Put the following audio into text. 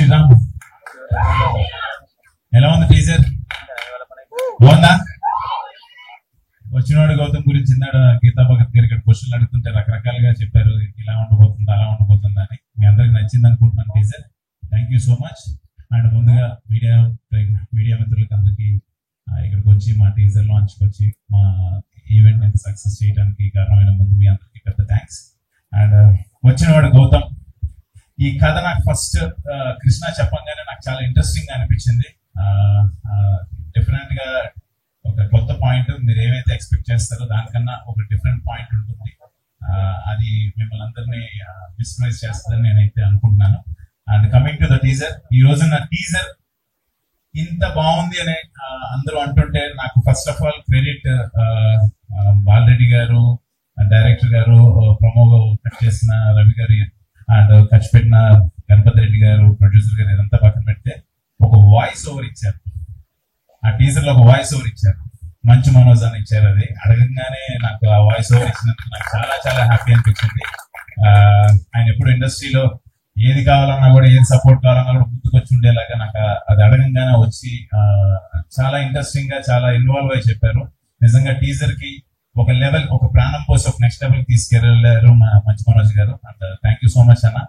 శ్రీరామ్. ఎలా ఉంది టీజర్? బాగుందా? వచ్చినవాడు గౌతమ్ గురించి ఇందాడు గీతా భగత్ గారు ఇక్కడ క్వశ్చన్లు అడుగుతుంటే రకరకాలుగా చెప్పారు, ఇలా ఉండబోతుంది అలా ఉండబోతుంది అని. మీ అందరికి నచ్చింది అనుకుంటున్నాను teaser. Thank you so much. And ముందుగా మీడియా మిత్రులకి అందరికి ఇక్కడికి వచ్చి మా టీజర్ లాంచ్కి వచ్చి మా ఈవెంట్ ఎంత సక్సెస్ చేయడానికి కారణమైన ముందు మీ అందరికి పెద్ద థ్యాంక్స్. అండ్ వచ్చినవాడు గౌతమ్. ఈ కథ నాకు ఫస్ట్ కృష్ణ చెప్పంగానే నాకు చాలా ఇంట్రెస్టింగ్ గా అనిపించింది. డిఫరెంట్ గా ఒక కొత్త పాయింట్, మీరు ఏమైతే ఎక్స్పెక్ట్ చేస్తారో దానికన్నా ఒక డిఫరెంట్ పాయింట్ ఉంటుంది. అది మిమ్మల్ని అందరినీ మిస్ప్రైజ్ చేస్తుందని నేనైతే అనుకుంటున్నాను. And coming to the teaser, ఈ రోజు నా టీజర్ ఇంత బాగుంది అని అందరూ అంటుంటే నాకు first of all credit Bala Reddy గారు, డైరెక్టర్ గారు, ప్రమో కట్ చేసిన రవి గారు అండ్ ఖర్చు పెట్టిన గణపతి రెడ్డి గారు, ప్రొడ్యూసర్ గారు, ఇదంతా పక్కన పెడితే ఒక వాయిస్ ఓవర్ ఇచ్చారు. ఆ టీజర్ లో ఒక వాయిస్ ఓవర్ ఇచ్చారు, మంచు మనోజ్ అని ఇచ్చారు. అది అడగంగానే నాకు ఆ వాయిస్ ఓవర్ ఇచ్చినందుకు నాకు చాలా చాలా హ్యాపీ అనిపించింది. ఆయన ఎప్పుడు ఇండస్ట్రీలో ఏది కావాలన్నా కూడా, ఏది సపోర్ట్ కావాలన్నా కూడా ముందుకొచ్చి ఉండేలాగా నాకు అది అడగంగానే వచ్చి చాలా ఇంట్రెస్టింగ్ గా చాలా ఇన్వాల్వ్ అయి చెప్పారు. నిజంగా టీజర్ కి ఒక లెవెల్, ఒక ప్రాణం పోసి ఒక నెక్స్ట్ లెవెల్ తీసుకెళ్లారు మంచు మనోజ్ గారు. And thank you so much అన్న.